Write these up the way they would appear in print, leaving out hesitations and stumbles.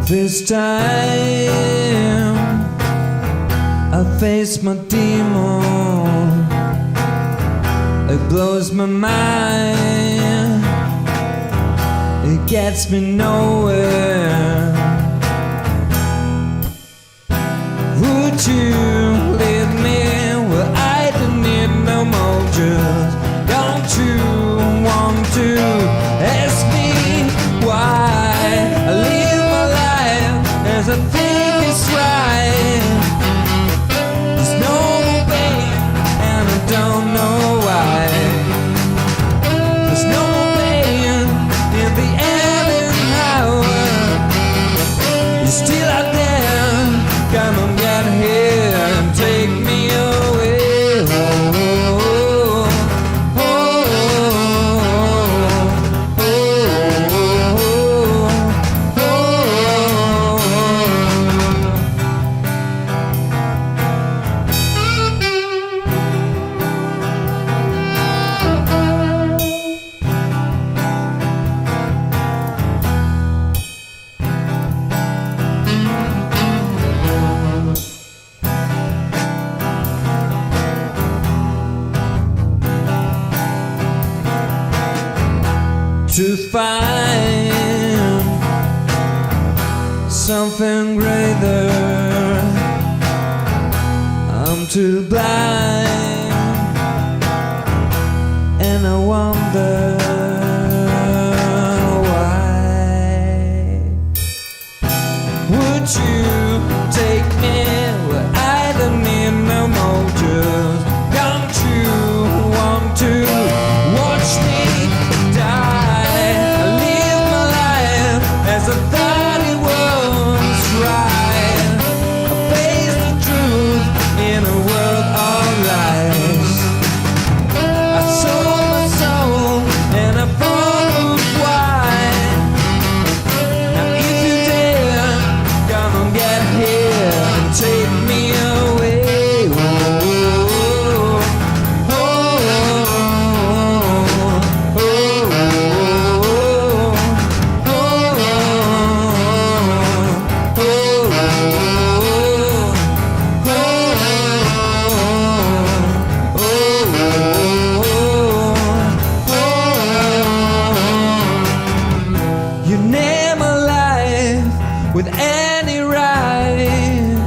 This time I face my demon. It blows my mind. It gets me nowhere. Would you lead me where I don't need no more? Just don't you want to ask me why I live my life as I think it's right? There's no pain and I don't know why. There's no pain in the ending hour. You're still out there. Come on, get here and take me away. To find something greater, I'm too blind, and I wonder why. Would you take me where I don't need no more? Just don't you want to watch me die? As I thought it was right, I face the truth in a world of lies. I sold my soul and I followed why. Now if you dare, come and get here and take me away. You name a life with any right.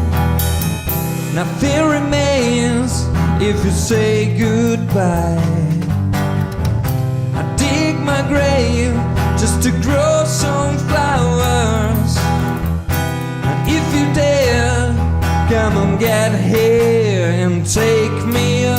Nothing remains if you say goodbye. I dig my grave just to grow some flowers. And if you dare, come and get here and take me away.